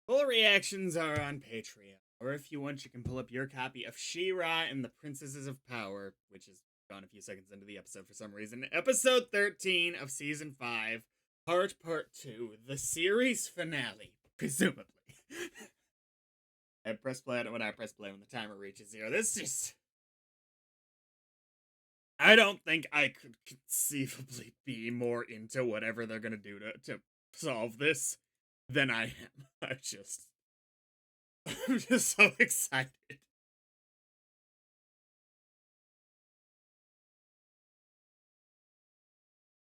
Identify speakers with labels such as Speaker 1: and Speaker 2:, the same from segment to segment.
Speaker 1: Full reactions are on Patreon, or if you want, you can pull up your copy of She-Ra and the Princesses of Power, which is gone a few seconds into the episode for some reason. Episode 13 of Season 5, Part 2, the series finale, presumably. I press play on it when I press play when the timer reaches 0. This just... I don't think I could conceivably be more into whatever they're gonna do to solve this than I am. I'm just so excited.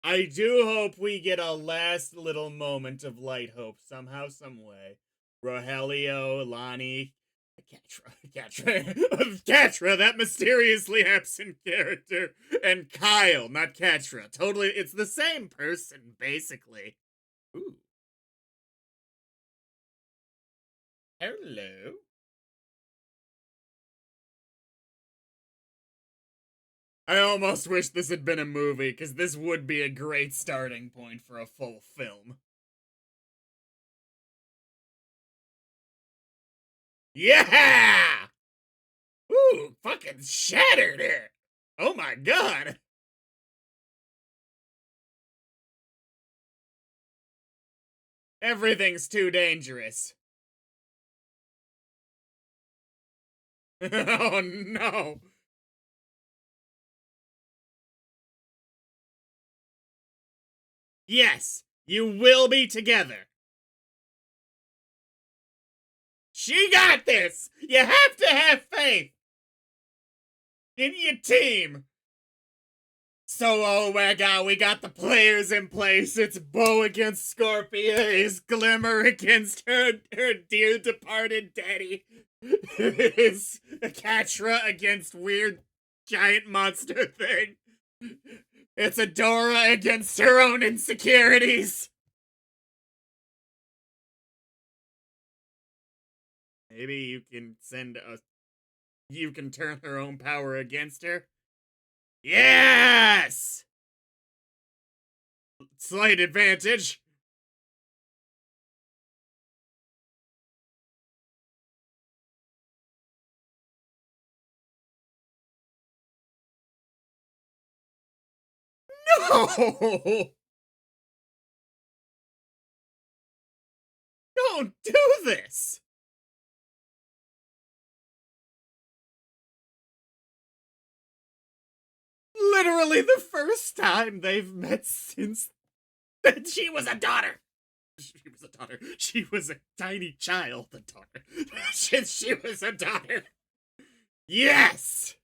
Speaker 1: I do hope we get a last little moment of light hope somehow, some way. Rogelio, Lonnie, Catra, that mysteriously absent character, and Kyle, not Catra. Totally, it's the same person, basically. Ooh. Hello. I almost wish this had been a movie, because this would be a great starting point for a full film. Yeah! Ooh, fucking shattered it! Oh my god! Everything's too dangerous. Oh no! Yes, you will be together. She got this! You have to have faith in your team. So, oh my god, we got the players in place. It's Bo against Scorpia. It's Glimmer against her dear departed daddy. It's Catra against weird giant monster thing. It's Adora against her own insecurities. Maybe you can you can turn her own power against her. Yes! Slight advantage. No! Don't do this! Literally the first time they've met since that she was a daughter. She was a daughter. She was a tiny child, a daughter. She was a daughter. Yes!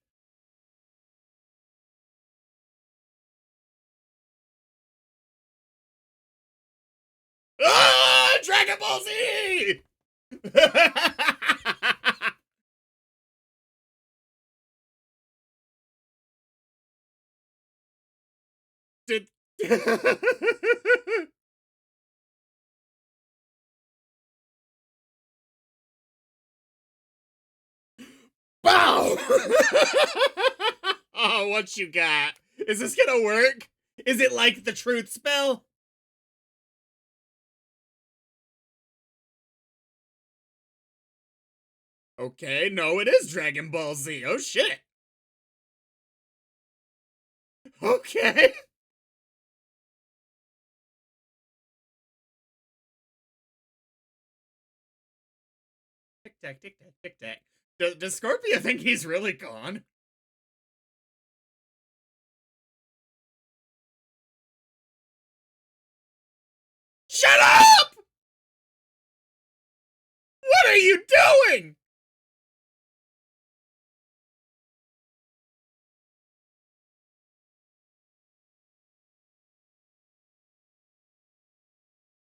Speaker 1: Ah! Dragon Ball Z! Did... Bow! Oh, what you got? Is this gonna work? Is it like the truth spell? Okay, no, it is Dragon Ball Z. Oh shit. Okay. Tic tac, tic tac, tic tac. Does Scorpio think he's really gone? Shut up! What are you doing?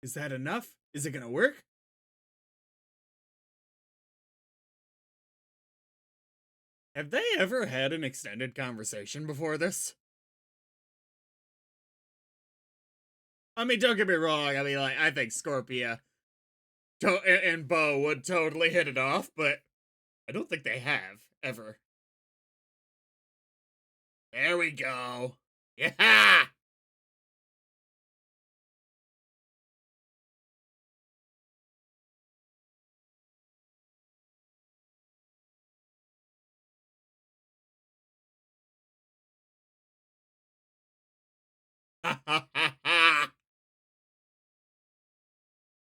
Speaker 1: Is that enough? Is it gonna work? Have they ever had an extended conversation before this? I mean, don't get me wrong. I mean, like, I think Scorpia and Bo would totally hit it off, but I don't think they have, ever. There we go. Yeah!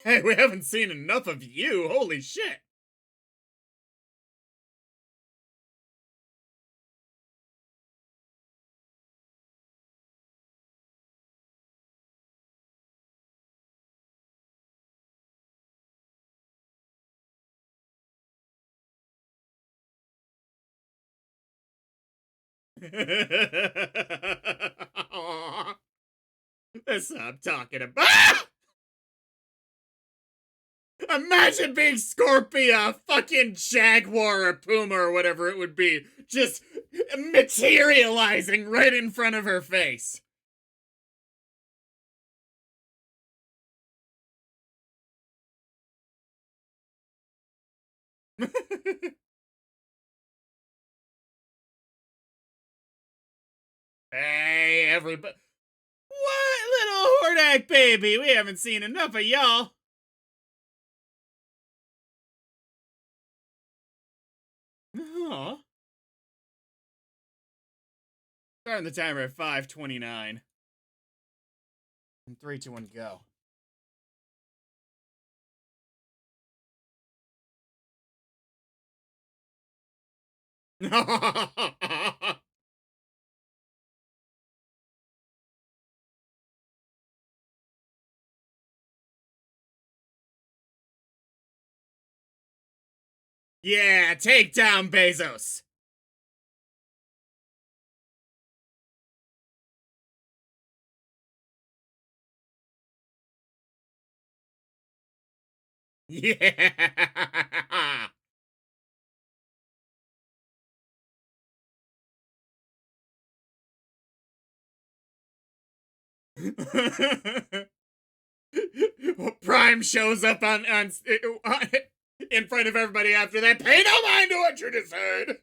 Speaker 1: Hey, we haven't seen enough of you. Holy shit. That's what I'm talking about. Ah! Imagine being Scorpia, fucking Jaguar or Puma or whatever it would be, just materializing right in front of her face. Hey, everybody. What, little Hordak baby? We haven't seen enough of y'all. Aw. Starting the timer at 5:29. And 3, 2, 1, go. Yeah, take down Bezos. Yeah. Prime shows up on in front of everybody after that. Pay no mind to what you just heard.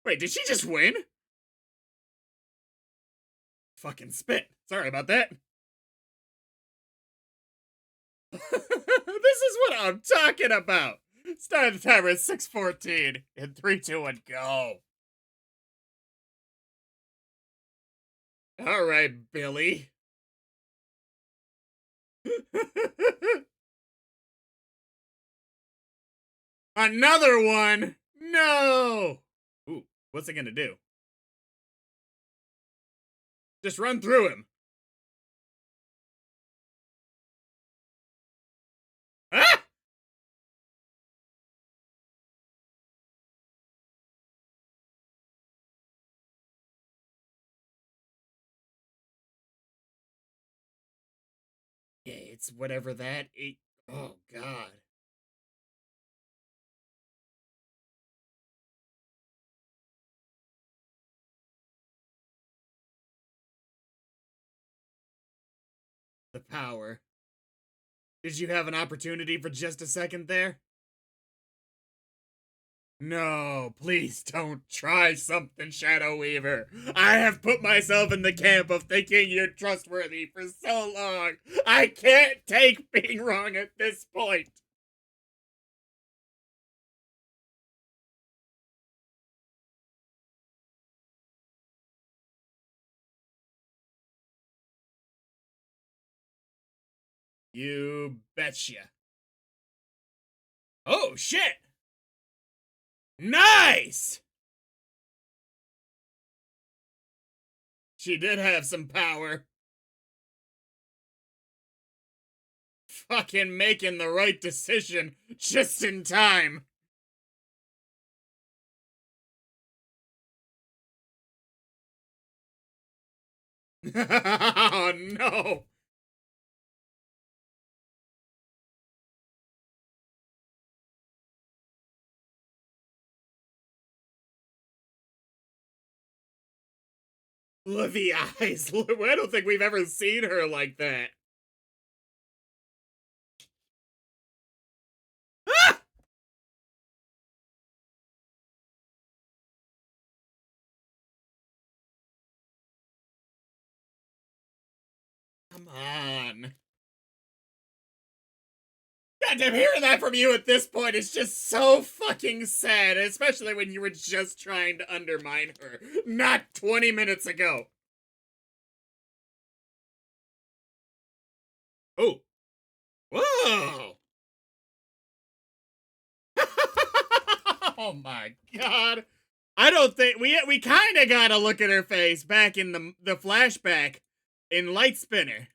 Speaker 1: Wait, did she just win? Fucking spit. Sorry about that. This is what I'm talking about. Start the timer at 6:14. In 3, 2, 1, go. All right, Billy. Another one. No. Ooh, what's it gonna do? Just run through him. Ah! Yeah, it's whatever that. Oh God. The power. Did you have an opportunity for just a second there? No, please don't try something, Shadow Weaver. I have put myself in the camp of thinking you're trustworthy for so long. I can't take being wrong at this point. You betcha. Oh, shit! Nice! She did have some power. Fucking making the right decision just in time. Oh no! Livy eyes. I don't think we've ever seen her like that. Ah! Come on. Goddamn, hearing that from you at this point is just so fucking sad, especially when you were just trying to undermine her not 20 minutes ago. Oh. Whoa. Oh my god. I don't think we kind of got to look at her face back in the flashback in Light Spinner.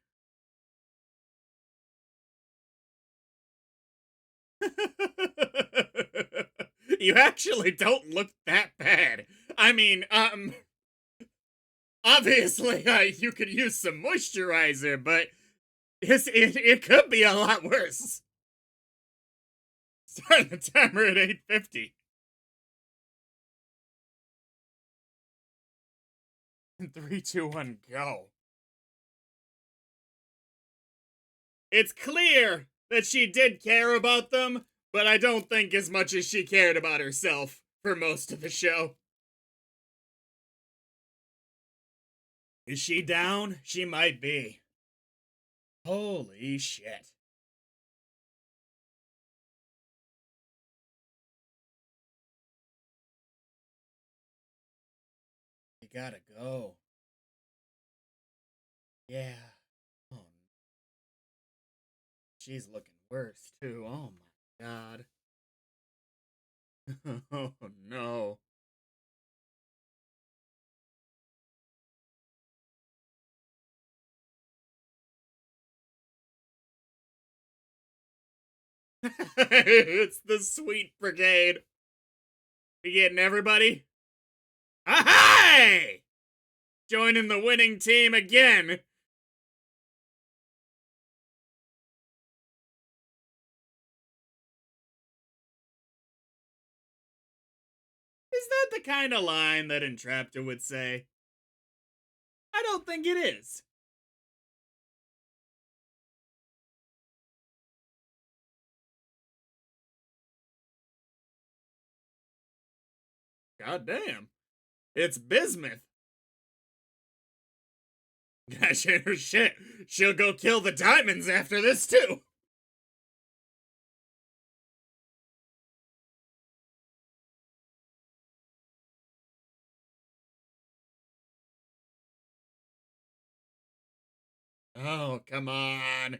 Speaker 1: You actually don't look that bad. I mean, obviously, you could use some moisturizer, but it could be a lot worse. Starting the timer at 8:50. 3, 2, 1, go. It's clear that she did care about them, but I don't think as much as she cared about herself for most of the show. Is she down? She might be. Holy shit. You gotta go. Yeah. Oh, she's looking worse, too. Oh my god. Oh no. It's the Sweet Brigade. We getting everybody? Hi! Joining the winning team again. Is that the kind of line that Entrapta would say? I don't think it is. God damn. It's Bismuth. Gosh, shit. She'll go kill the diamonds after this, too. Oh, come on.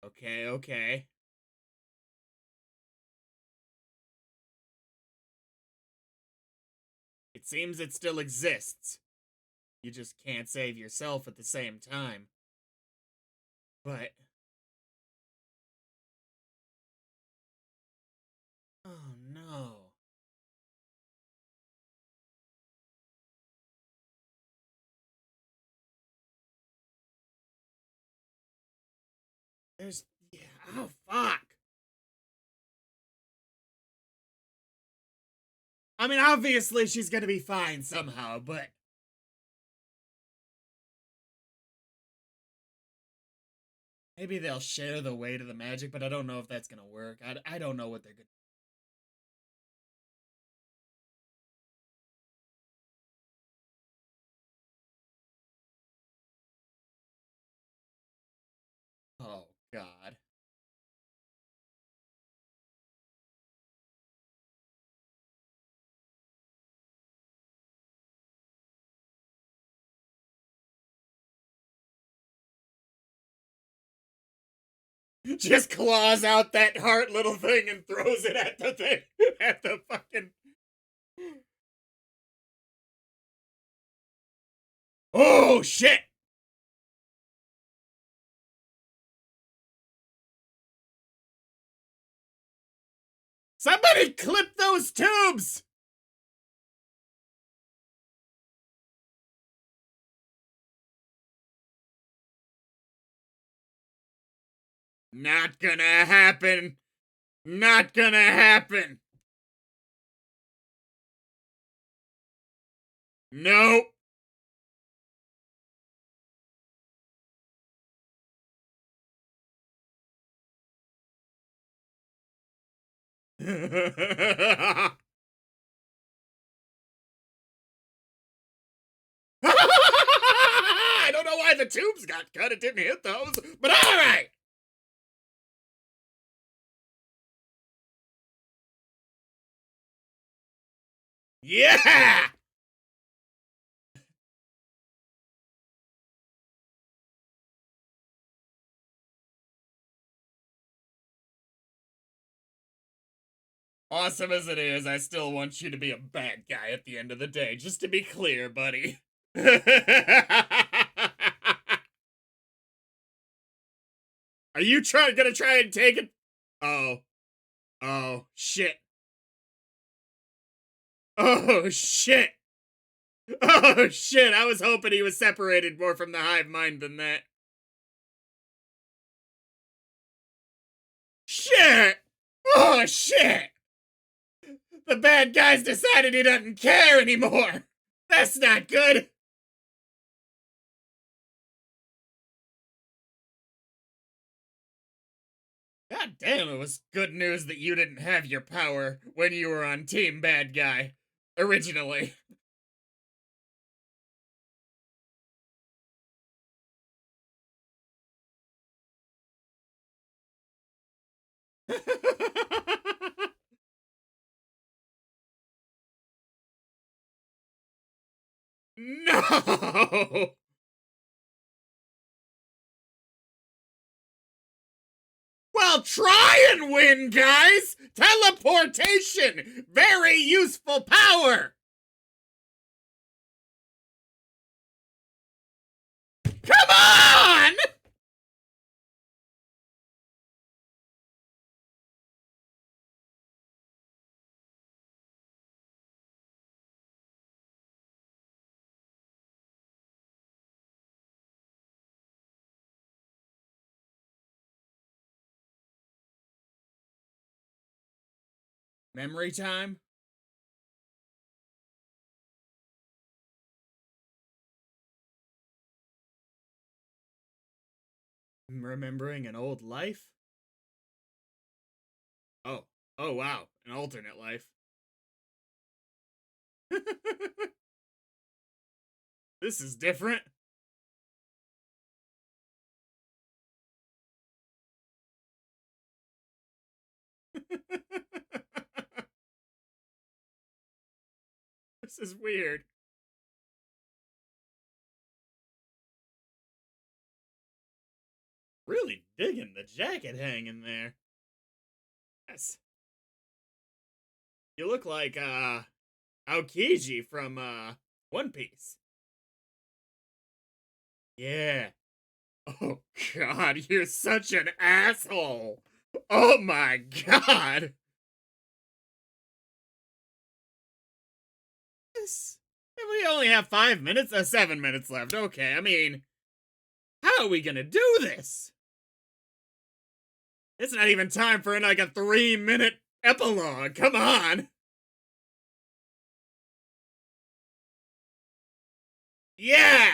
Speaker 1: Okay, okay. It seems it still exists. You just can't save yourself at the same time. But... oh, no. There's... yeah, oh, fuck. I mean, obviously she's gonna be fine somehow, but... maybe they'll share the weight of the magic, but I don't know if that's gonna work. I don't know what they're gonna... oh, God. Just claws out that heart little thing and throws it at the thing. At the fucking... oh, shit! Somebody clip those tubes! Not gonna happen. Not gonna happen. Nope. I don't know why the tubes got cut. It didn't hit those, but all right. Yeah! Awesome as it is, I still want you to be a bad guy at the end of the day, just to be clear, buddy. Are you gonna try and take it? Oh. Oh, shit. Oh, shit. Oh, shit. I was hoping he was separated more from the hive mind than that. Shit! Oh, shit! The bad guy's decided he doesn't care anymore! That's not good! God damn, it was good news that you didn't have your power when you were on Team Bad Guy. Originally. No! Well, try and win, guys! Teleportation! Very useful power! Come on! Memory time? Remembering an old life? Oh. Oh, wow. An alternate life. This is different. This is weird. Really digging the jacket hanging there. Yes. You look like, Aokiji from, One Piece. Yeah. Oh, God, you're such an asshole. Oh, my God. This... We only have 5 minutes? 7 minutes left. Okay, I mean, how are we gonna do this? It's not even time for like a 3-minute epilogue. Come on. Yeah.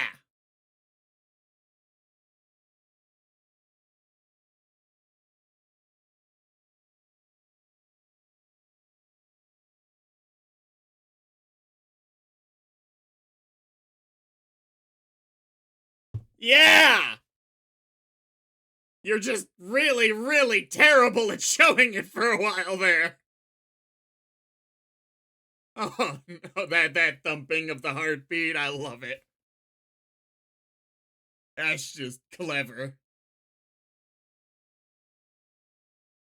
Speaker 1: Yeah. You're just really, really terrible at showing it for a while there. Oh no, that thumping of the heartbeat, I love it. That's just clever.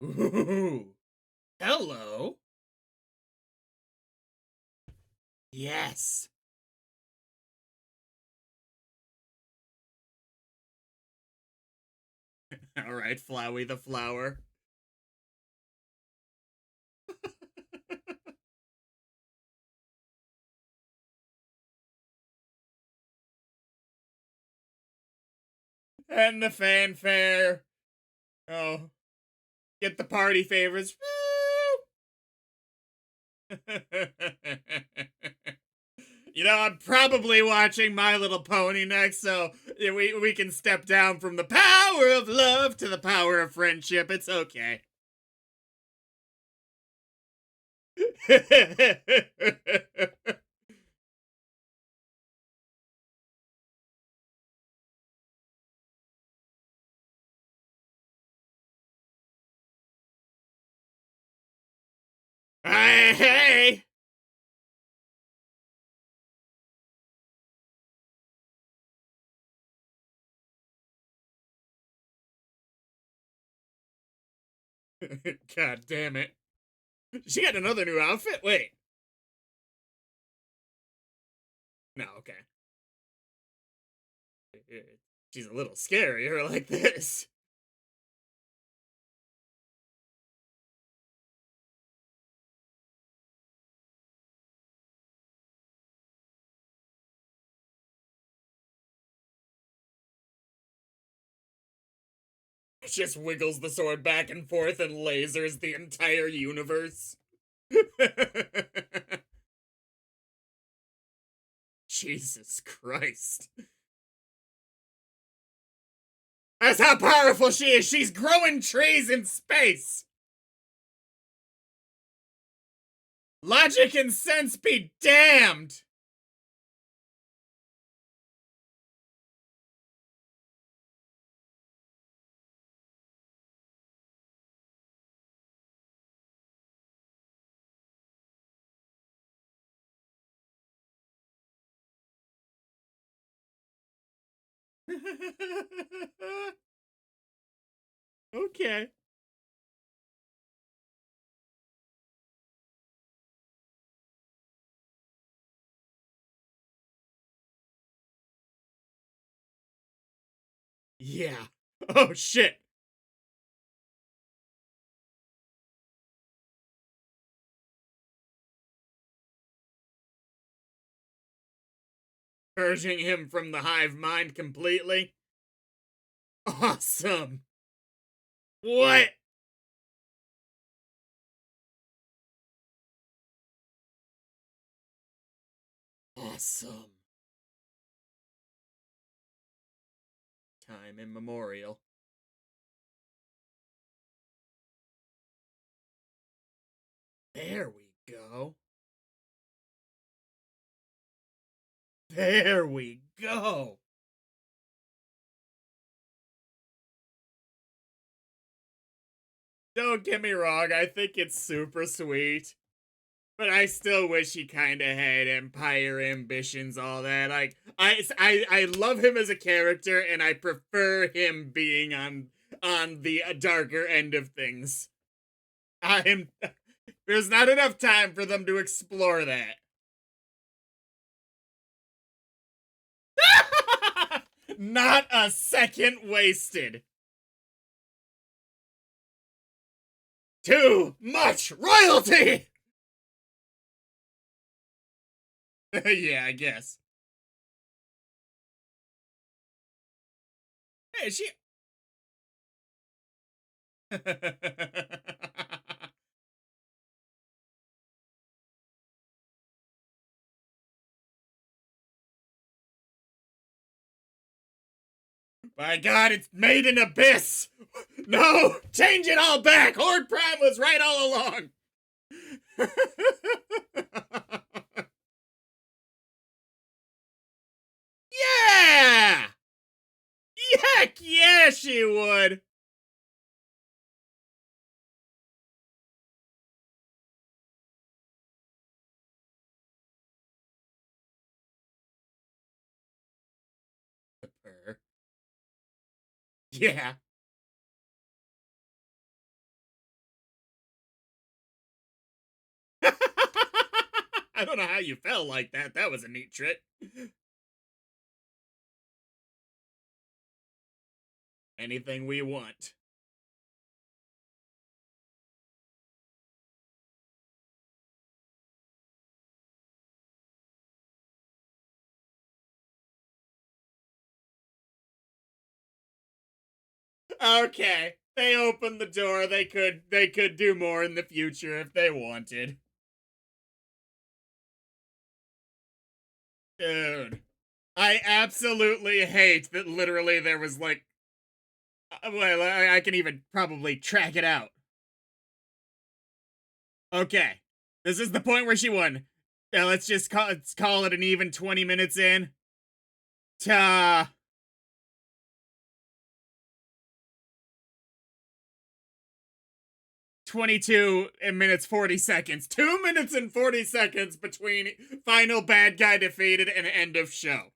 Speaker 1: Ooh. Hello. Yes. All right, Flowey the flower. And the fanfare. Oh, get the party favors. You know, I'm probably watching My Little Pony next, so we can step down from the power of love to the power of friendship. It's okay. Hey! God damn it. She got another new outfit? Wait. No, okay. She's a little scarier like this. Just wiggles the sword back and forth and lasers the entire universe. Jesus Christ. That's how powerful she is. She's growing trees in space. Logic and sense be damned. Okay. Yeah. Oh shit. Purging him from the hive mind completely. Awesome. What? Awesome. Time immemorial. There we go. There we go. Don't get me wrong, I think it's super sweet. But I still wish he kind of had empire ambitions, all that. Like, I love him as a character, and I prefer him being on the darker end of things. I'm there's not enough time for them to explore that. Not a second wasted. Too much royalty. Yeah, I guess. Hey, she. My God, it's made an abyss. No, change it all back. Horde Prime was right all along. Yeah! Heck yeah, she would. Yeah. I don't know how you fell like that. That was a neat trick. Anything we want. Okay. They opened the door. They could do more in the future if they wanted. Dude. I absolutely hate that literally there was like well, I can even probably track it out. Okay. This is the point where she won. Yeah, let's call it an even 20 minutes in. Ta 22 minutes 40 seconds. 2 minutes and 40 seconds between final bad guy defeated and end of show.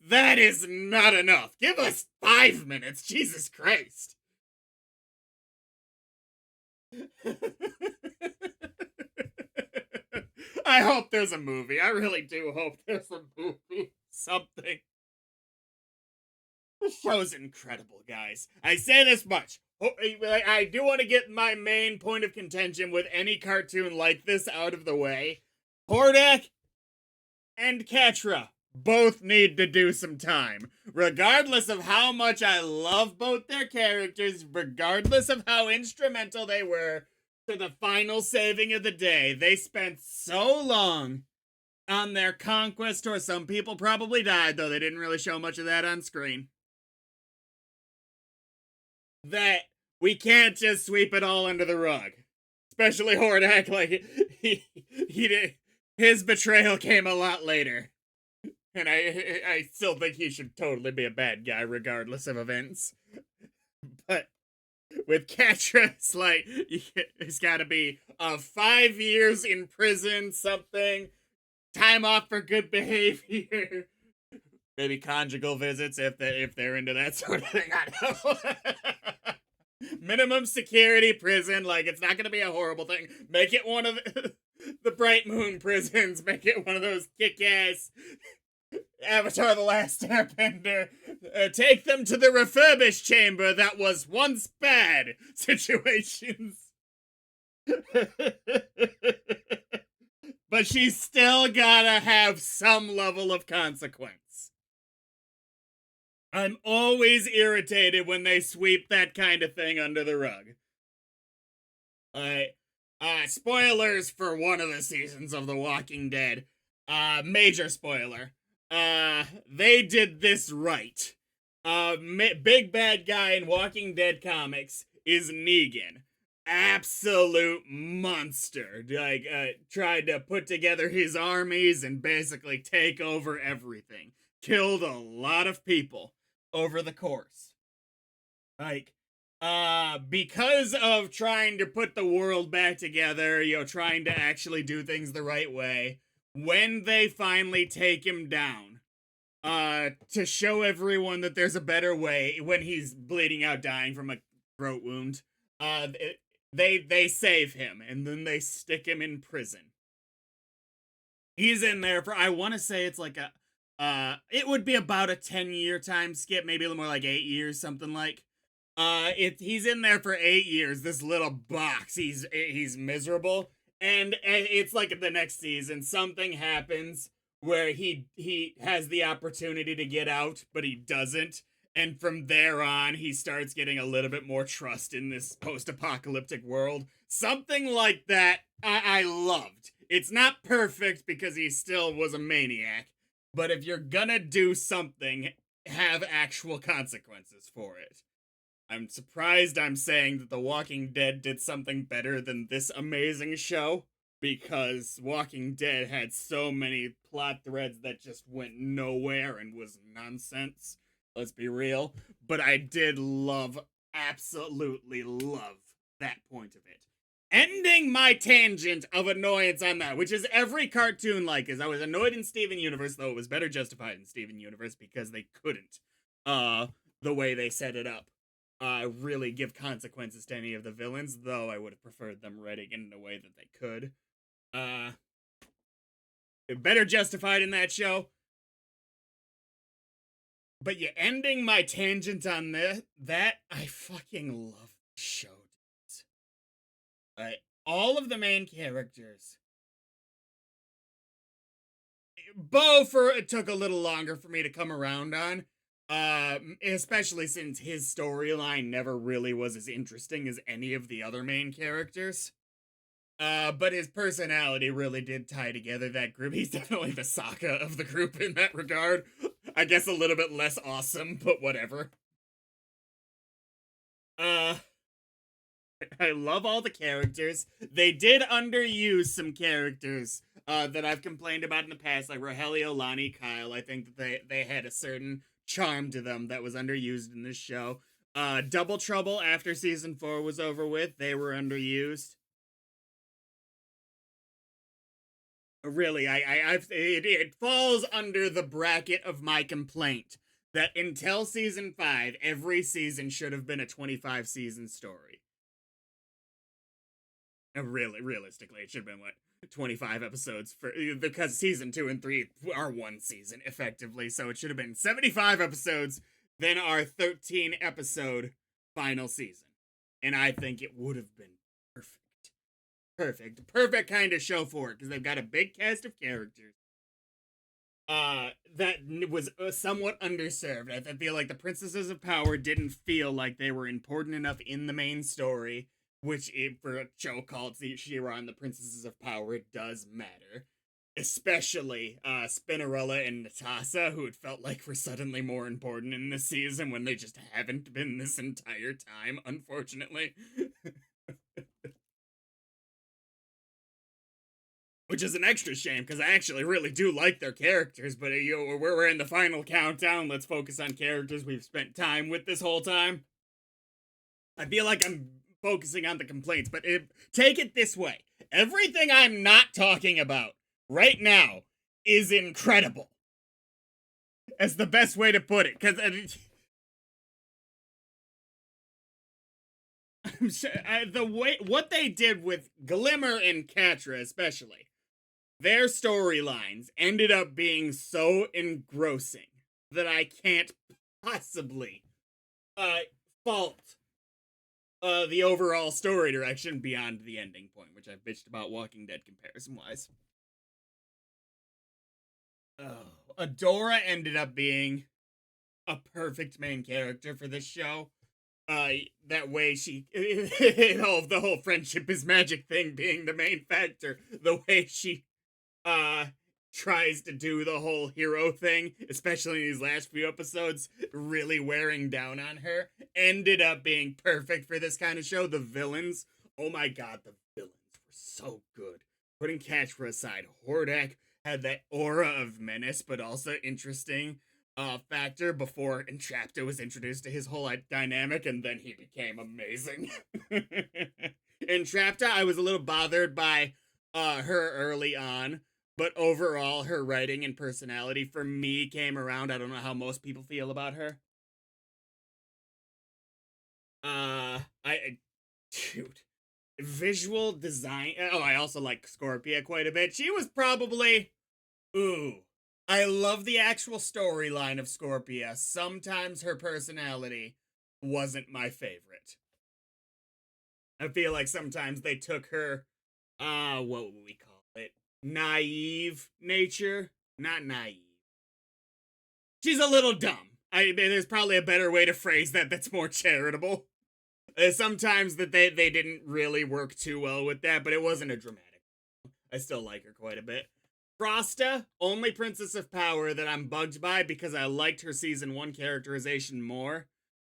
Speaker 1: That is not enough. Give us 5 minutes. Jesus Christ. I hope there's a movie. I really do hope there's a movie. Something. The show's incredible, guys. I say this much. I do want to get my main point of contention with any cartoon like this out of the way. Hordak and Katra both need to do some time. Regardless of how much I love both their characters, regardless of how instrumental they were to the final saving of the day, they spent so long on their conquest, or some people probably died, though they didn't really show much of that on screen, that we can't just sweep it all under the rug. Especially Hordak, like, he did. His betrayal came a lot later. And I still think he should totally be a bad guy, regardless of events. But with Katra, it's like, it's gotta be 5 years in prison, something, time off for good behavior, maybe conjugal visits if they're into that sort of thing. I don't know. Minimum security prison, like, it's not gonna be a horrible thing. Make it one of the Bright Moon prisons. Make it one of those kick-ass Avatar The Last Airbender. Take them to the refurbished chamber that was once bad situations. But she's still gotta have some level of consequence. I'm always irritated when they sweep that kind of thing under the rug. Spoilers for one of the seasons of The Walking Dead. Major spoiler. They did this right. Big bad guy in Walking Dead comics is Negan. Absolute monster. Like, tried to put together his armies and basically take over everything. Killed a lot of people over the course. Like, because of trying to put the world back together, trying to actually do things the right way, when they finally take him down, to show everyone that there's a better way, when he's bleeding out, dying from a throat wound, they save him, and then they stick him in prison. He's in there for, I want to say it's like it would be about a 10-year time skip, maybe a little more like 8 years, something like. He's in there for 8 years, this little box. He's miserable. And it's like the next season, something happens where he has the opportunity to get out, but he doesn't. And from there on, he starts getting a little bit more trust in this post-apocalyptic world. Something like that I loved. It's not perfect because he still was a maniac. But if you're gonna do something, have actual consequences for it. I'm surprised I'm saying that The Walking Dead did something better than this amazing show, because Walking Dead had so many plot threads that just went nowhere and was nonsense. Let's be real. But I did absolutely love that point of it. Ending my tangent of annoyance on that, which is every cartoon like, is I was annoyed in Steven Universe, though it was better justified in Steven Universe because they couldn't, the way they set it up, really give consequences to any of the villains, though I would have preferred them writing it in a way that they could. Better justified in that show. But you're ending my tangent on that, I fucking love the show. All of the main characters. Bo it took a little longer for me to come around on. Especially since his storyline never really was as interesting as any of the other main characters. But his personality really did tie together that group. He's definitely the Sokka of the group in that regard. I guess a little bit less awesome, but whatever. I love all the characters. They did underuse some characters that I've complained about in the past, like Rogelio, Lonnie, Kyle. I think that they had a certain charm to them that was underused in this show. Double Trouble, after season 4 was over with, they were underused. Really, it falls under the bracket of my complaint that until season 5, every season should have been a 25 season story. Realistically, it should have been what, 25 episodes for, because season 2 and 3 are one season effectively, so it should have been 75 episodes, then our 13 episode final season. And I think it would have been perfect. Perfect kind of show for it, because they've got a big cast of characters that was somewhat underserved. I feel like the Princesses of Power didn't feel like they were important enough in the main story, which for a show called She-Ra and the Princesses of Power, it does matter. Especially Spinnerella and Natasha, who it felt like were suddenly more important in this season when they just haven't been this entire time, unfortunately. Which is an extra shame, because I actually really do like their characters, but we're in the final countdown. Let's focus on characters we've spent time with this whole time. I feel like I'm focusing on the complaints, but take it this way. Everything I'm not talking about right now is incredible. That's the best way to put it, because what they did with Glimmer and Catra especially, their storylines ended up being so engrossing that I can't possibly fault the overall story direction beyond the ending point, which I've bitched about Walking Dead comparison-wise. Oh, Adora ended up being a perfect main character for this show. That way she, the whole friendship is magic thing being the main factor, the way she tries to do the whole hero thing, especially in these last few episodes, really wearing down on her, ended up being perfect for this kind of show. The villains, oh my god, the villains were so good. Putting Catra aside, Hordak had that aura of menace, but also interesting factor before Entrapta was introduced to his whole dynamic, and then he became amazing. Entrapta, I was a little bothered by her early on, but overall, her writing and personality for me came around. I don't know how most people feel about her. Shoot. Visual design. Oh, I also like Scorpia quite a bit. She was probably, I love the actual storyline of Scorpia. Sometimes her personality wasn't my favorite. I feel like sometimes they took her, what would we call it? Naive nature? Not naive. She's a little dumb. There's probably a better way to phrase that that's more charitable. Sometimes that they didn't really work too well with that, but it wasn't a dramatic. I still like her quite a bit. Frosta, only Princess of Power that I'm bugged by because I liked her season 1 characterization more.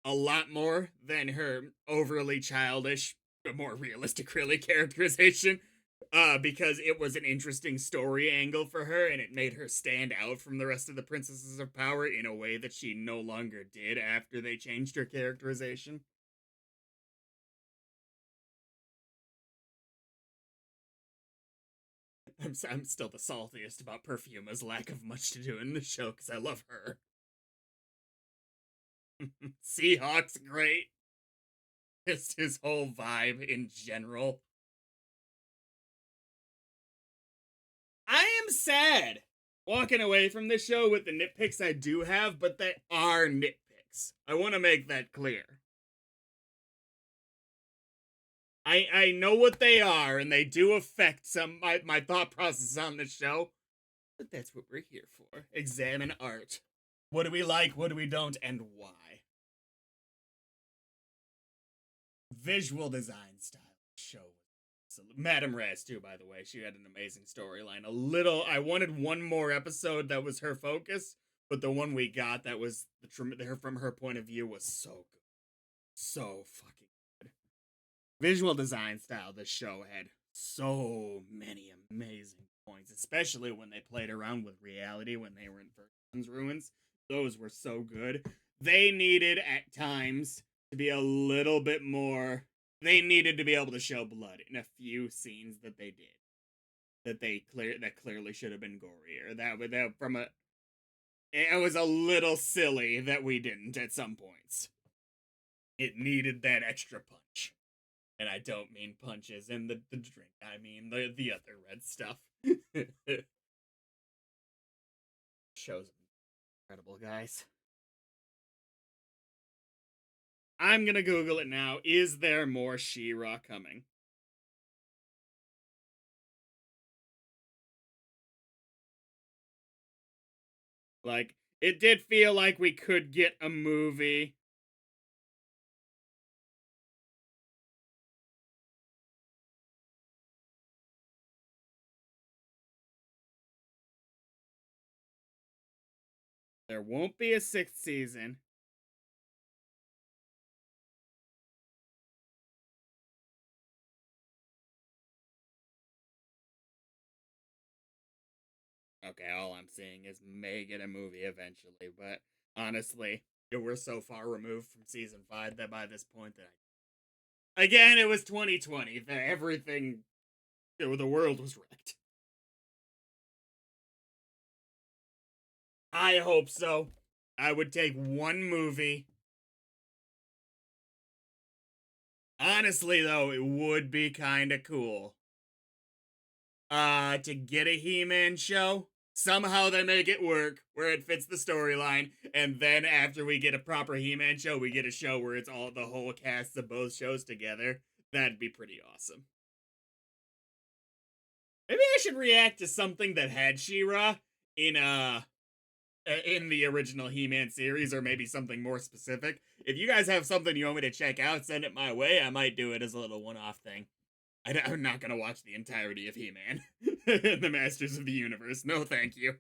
Speaker 1: A lot more than her overly childish, but more realistic, really, characterization. Because it was an interesting story angle for her, and it made her stand out from the rest of the Princesses of Power in a way that she no longer did after they changed her characterization. I'm still the saltiest about Perfuma's lack of much to do in the show because I love her. Seahawk's great. Just his whole vibe in general. I am sad walking away from this show with the nitpicks I do have, but they are nitpicks. I want to make that clear. I know what they are, and they do affect my thought process on the show, but that's what we're here for. Examine art. What do we like, what do we don't, and why? Visual design style show. Madame Raz too, by the way. She had an amazing storyline. I wanted one more episode that was her focus, but the one we got that was from her point of view was so good. So fucking good. Visual design style, this show had so many amazing points, especially when they played around with reality when they were in First Ruins. Those were so good. They needed at times to be a little bit more. They needed to be able to show blood in a few scenes that they did. That clearly should have been gorier. That from a. It was a little silly that we didn't at some points. It needed that extra punch. And I don't mean punches and the drink. I mean the other red stuff. Show's incredible, guys. I'm gonna Google it now. Is there more She-Ra coming? Like, it did feel like we could get a movie. There won't be a 6th season. Okay, all I'm seeing is may get a movie eventually, but honestly, we're so far removed from season 5 that by this point that again, it was 2020. Everything, the world was wrecked. I hope so. I would take one movie. Honestly, though, it would be kind of cool. To get a He-Man show. Somehow they make it work where it fits the storyline, and then after we get a proper He-Man show, we get a show where it's all the whole casts of both shows together. That'd be pretty awesome. Maybe I should react to something that had She-Ra in the original He-Man series, or maybe something more specific. If you guys have something you want me to check out, send it my way. I might do it as a little one-off thing. I'm not gonna watch the entirety of He-Man and the Masters of the Universe. No, thank you.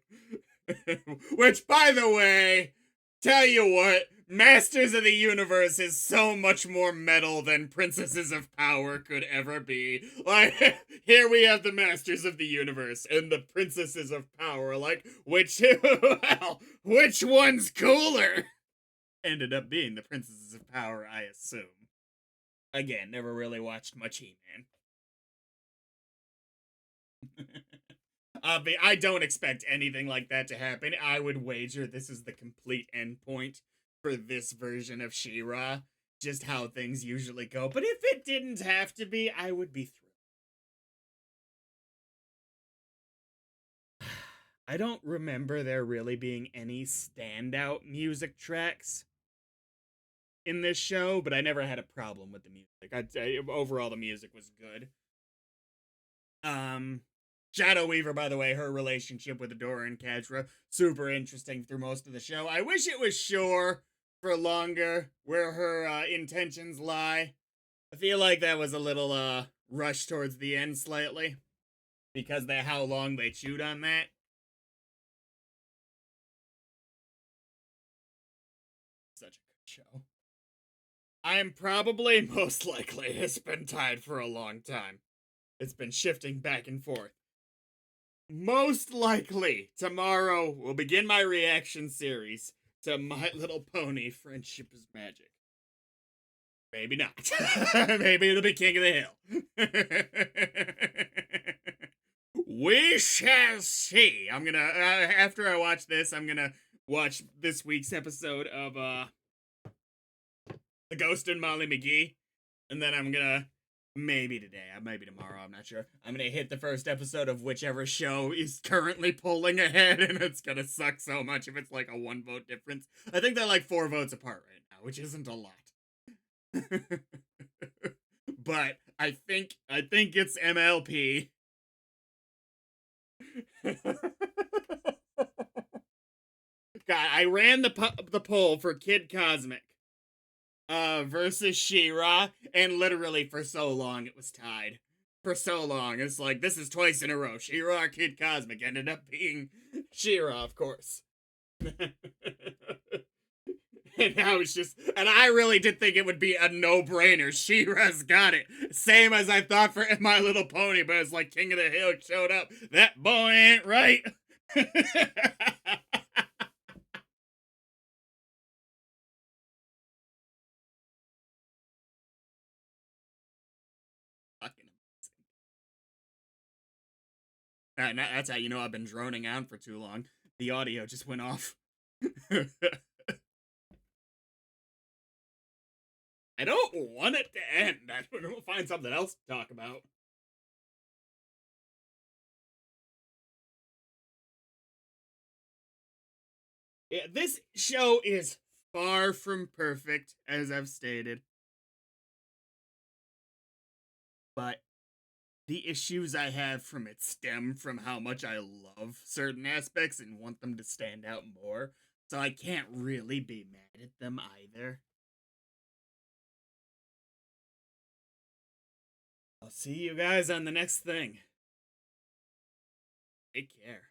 Speaker 1: Which, by the way, tell you what, Masters of the Universe is so much more metal than Princesses of Power could ever be. Like, here we have the Masters of the Universe and the Princesses of Power. Like, well, which one's cooler? Ended up being the Princesses of Power, I assume. Again, never really watched much He-Man. I don't expect anything like that to happen. I would wager this is the complete endpoint for this version of She-Ra. Just how things usually go. But if it didn't have to be, I would be thrilled. I don't remember there really being any standout music tracks in this show, but I never had a problem with the music. I'd say overall the music was good. Shadow Weaver, by the way, her relationship with Adora and Kadra, super interesting through most of the show. I wish it was sure for longer where her intentions lie. I feel like that was a little rushed towards the end slightly because of how long they chewed on that. Such a good show. I'm probably most likely it's been tied for a long time. It's been shifting back and forth. Most likely, tomorrow will begin my reaction series to My Little Pony Friendship is Magic. Maybe not. Maybe it'll be King of the Hill. We shall see. I'm gonna, after I watch this, I'm gonna watch this week's episode of, The Ghost and Molly McGee. And then I'm gonna maybe today, maybe tomorrow, I'm not sure. I'm gonna hit the first episode of whichever show is currently pulling ahead, and it's gonna suck so much if it's like a 1 vote difference. I think they're like 4 votes apart right now, which isn't a lot. But I think it's MLP. God, I ran the poll for Kid Cosmic versus She-Ra, and literally for so long it was tied. For so long, it's like this is twice in a row. She-Ra, Kid Cosmic ended up being She-Ra, of course. And now it's just, and I really did think it would be a no-brainer. She-Ra's got it. Same as I thought for My Little Pony, but it's like King of the Hill showed up. That boy ain't right. Fucking amazing. That's how you know I've been droning on for too long. The audio just went off. I don't want it to end. I don't know, find something else to talk about. Yeah, this show is far from perfect, as I've stated, but the issues I have from it stem from how much I love certain aspects and want them to stand out more. So I can't really be mad at them either. I'll see you guys on the next thing. Take care.